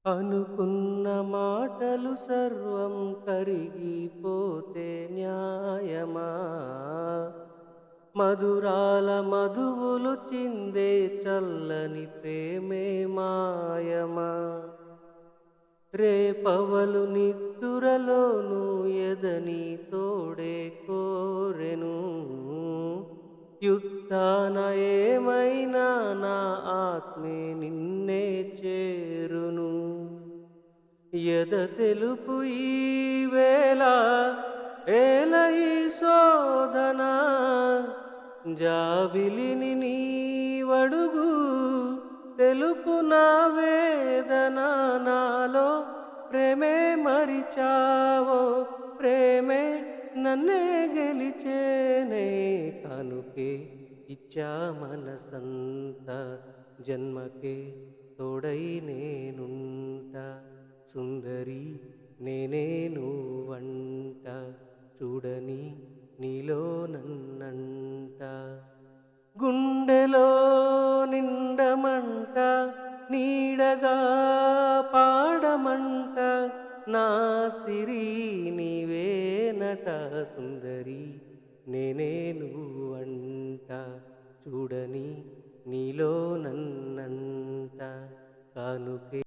అనుకున్న మాటలు సర్వం కరిగిపోతే న్యాయమా? మధురాల మధువులు చిందే చల్లని ప్రేమే మాయమా? రేపవలు నిద్దురలోను ఎదని తోడే కోరెను. యుద్ధాన ఏమైనా నా ఆత్మే నిన్నే చేరును. ఎద తెలుపు ఈ వేళ ఏల ఈ శోధన, జాబిలిని నీవడుగు తెలుపు నా వేదన. నాలో ప్రేమే మరిచావో, ప్రేమే నన్నే గెలిచేనే. కానుకే ఇచ్చా మనసంతా, జన్మకే తోడై నేనుంటా. సుందరి నేనే నువ్వంట, చూడని నీలో నన్నంట. గుండెలో నిండమంట, నీడగా పాడమంట. నా సిరి నీవేనట, సుందరి నేనే నువ్వంట, చూడని నీలో నన్నంట. కానుకే